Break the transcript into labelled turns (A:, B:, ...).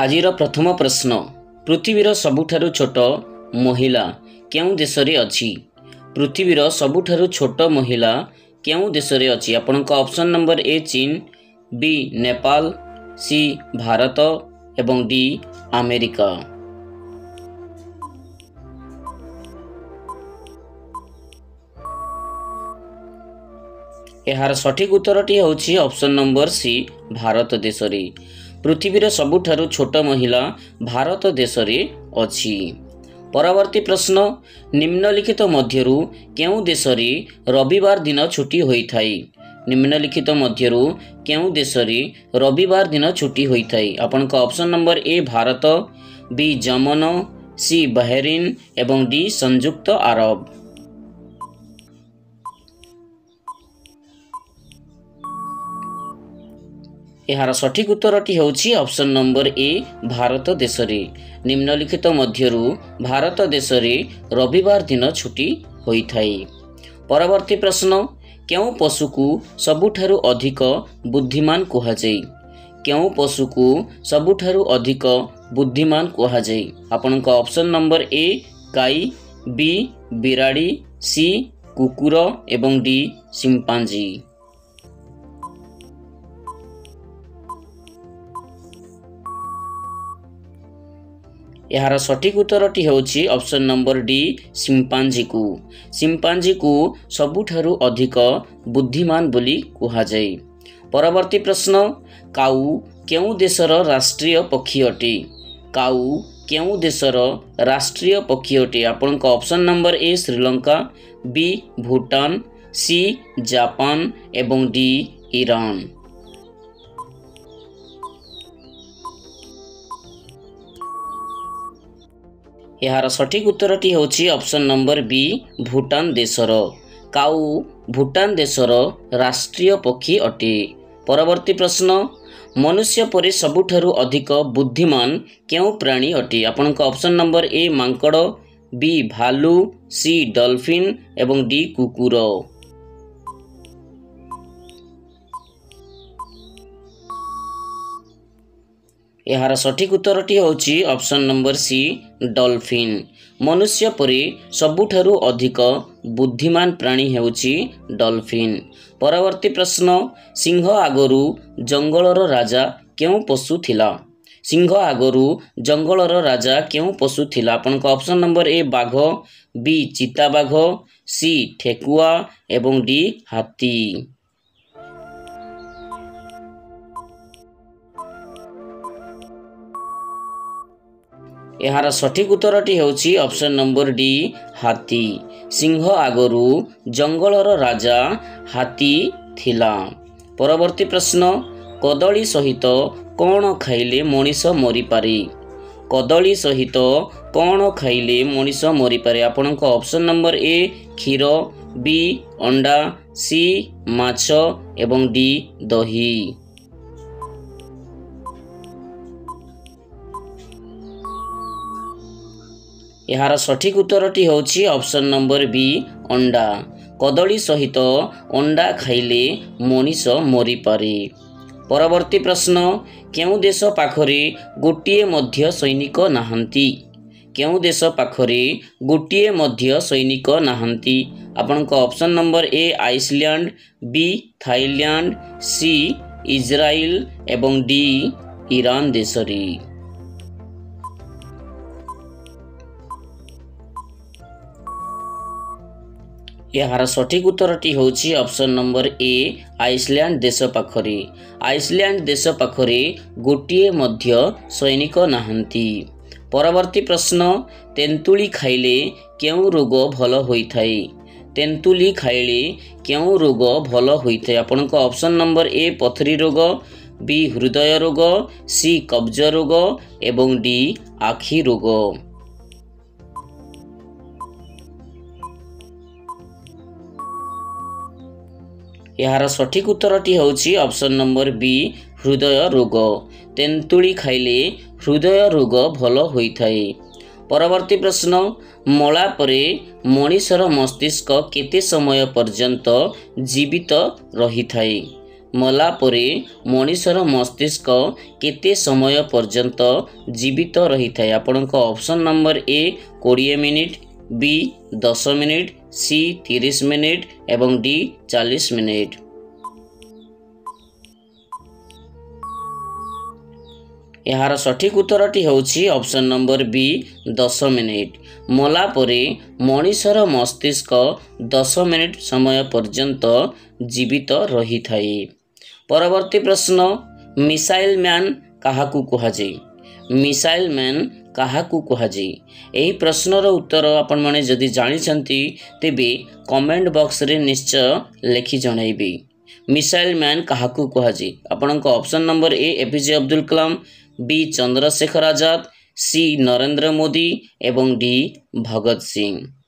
A: आजिर प्रथम प्रश्न पृथ्वीर सबुठारु छोट महिला केउ देशरे अछि। पृथ्वीर सबुठारु छोट महिला केउ देशरे अछि। आपनका ऑप्शन नंबर ए चीन, बी नेपाल, सी भारत एवं डी अमेरिका। यार सठिक उत्तरटी होछि ऑप्शन नंबर सी भारत देशरे। पृथ्वीर सबुठारु छोट महिला भारत देशरे अछि। परवर्ती प्रश्न निम्नलिखित मध्यरु केउ देशरे रविवार दिन छुट्टी होइथाय। निम्नलिखित मध्यरु केउ देशरे रविवार दिन छुट्टी होइथाय। आपनका option number A Bharat, B Yemen, C Bahrain एवं डी संयुक्त अरब। यार सठिक उत्तरटी होछि ऑप्शन नंबर ए भारत देशरे। निम्नलिखित मध्यरु भारत देशरे रविवार दिन छुट्टी होइथाय। परवर्ती प्रश्न केउ पशु को सबुठारु अधिक बुद्धिमान कुहाଯାଏ। केउ पशु को सबुठारु अधिक बुद्धिमान कुहाଯାଏ। आपनका ऑप्शन नंबर ए गाई, बी बिराड़ी, सी कुकुर एवं डी चिंपांजी। यार सठिक उत्तरटी होछि ऑप्शन नंबर डी चिंपांजी को। चिंपांजी को सबुठारु अधिक बुद्धिमान बोली कुहाଯାଏ। परवर्ती प्रश्न काऊ केउ देशर राष्ट्रीय पक्षी अटे। काऊ केउ देशर राष्ट्रीय पक्षी अटे। आपनका option number A Sri Lanka, B Bhutan, C Japan एवं डी ईरान। यार सठिक उत्तरटी होछि ऑप्शन नंबर बी भूटान देशर। काऊ भूटान देशर राष्ट्रीय पक्षी अटे। परवर्ती प्रश्न मनुष्य परि सबुठारु अधिक बुद्धिमान केउ प्राणी अटे। आपनका ऑप्शन नंबर ए मांकड़, बी भालू, सी डॉल्फिन एवं डी कुकुर। यार सठिक उत्तरटी होछि ऑप्शन नंबर सी डॉल्फिन। मनुष्य परि सबुठारु अधिक बुद्धिमान प्राणी हेउछि डॉल्फिन। परवर्ती प्रश्न सिंह आगरु जंगलर राजा केउ पशु थिला। सिंह आगरु जंगलर राजा केउ पशु थिला। आपनका ऑप्शन नंबर ए बाघ, बी चिता बाघ, सी ठेकुआ एवं डी हाथी। यार सठिक उत्तरटी होछि ऑप्शन नंबर डी हाथी। सिंह आगरु जंगलर राजा हाथी थिला। परवर्ती प्रश्न कदली सहित कौन खाइले मनीष मरी पारे। कदली सहित कौन खाइले मनीष मरी पारे। आपनका ऑप्शन नंबर ए क्षीर, बी अंडा, सी माछ एवं डी दही। यार सठिक उत्तरटी होछि ऑप्शन नंबर बी अंडा। कदली सहित अंडा खाइले मनीष मरी पारे। परवर्ती प्रश्न केउ देश पाखरे गोटिए मध्य सैनिक नाहंती। केउ देश पाखरे गोटिए मध्य सैनिक नाहंती। आपनका option number A Iceland, B Thailand, C Israel एवं डी ईरान देशरे। यार सठिक उत्तरटी होछि ऑप्शन नंबर ए आइसलैंड देश पाखरे। आइसलैंड देश पाखरे गोटिए मध्य सैनिक नाहंती। परवर्ती प्रश्न तेंतुली खाइले केउ रोग भल होइथाय। तेंतुली खाइले केउ रोग भल होइथाय। आपनका ऑप्शन नंबर ए पथरी रोग, बी हृदय रोग, सी कब्ज रोग एवं डी आखि रोग। यार सठिक उत्तरटी होछि ऑप्शन नंबर बी हृदय रोग। तेंतुली खाइले हृदय रोग भल होइथाय। परवर्ती प्रश्न मला परे मनीषर मस्तिष्क केते समय पर्यंत जीवित रही थाए। ମଲା ପରେ ମଣିଷର ମସ୍ତିଷ୍କ କେତେ ସମୟ ପର୍ଯ୍ୟନ୍ତ ଜୀବିତ ରହିଥାଏ? ଆପଣଙ୍କ ଅପସନ୍ ନମ୍ବର ଏ 20 ମିନିଟ୍, ବି 10 ମିନିଟ୍, ସି 30 ମିନିଟ୍ ଏବଂ ଡି 40 ମିନିଟ୍। ଏହାର ସଠିକ୍ ଉତ୍ତରଟି ହେଉଛି ଅପସନ୍ ନମ୍ବର ବି 10 ମିନିଟ୍। ମଲା ପରେ ମଣିଷର ମସ୍ତିଷ୍କ 10 ମିନିଟ୍ ସମୟ ପର୍ଯ୍ୟନ୍ତ ଜୀବିତ ରହିଥାଏ। ପରବର୍ତ୍ତୀ ପ୍ରଶ୍ନ, ମିସାଇଲ୍ ମ୍ୟାନ୍ କାହାକୁ କୁହାଯାଏ? ମିସାଇଲ୍ ମ୍ୟାନ୍ କାହାକୁ କୁହାଯାଏ? ଏହି ପ୍ରଶ୍ନର ଉତ୍ତର ଆପଣମାନେ ଯଦି ଜାଣିଛନ୍ତି ତେବେ କମେଣ୍ଟ ବକ୍ସରେ ନିଶ୍ଚୟ ଲେଖି ଜଣାଇବେ। ମିସାଇଲ୍ ମ୍ୟାନ୍ କାହାକୁ କୁହାଯାଏ? ଆପଣଙ୍କ option number A APJ Abdul Kalam, B Chandrashekhar Azad, C Narendra Modi ଏବଂ ଡି ଭଗତ ସିଂ।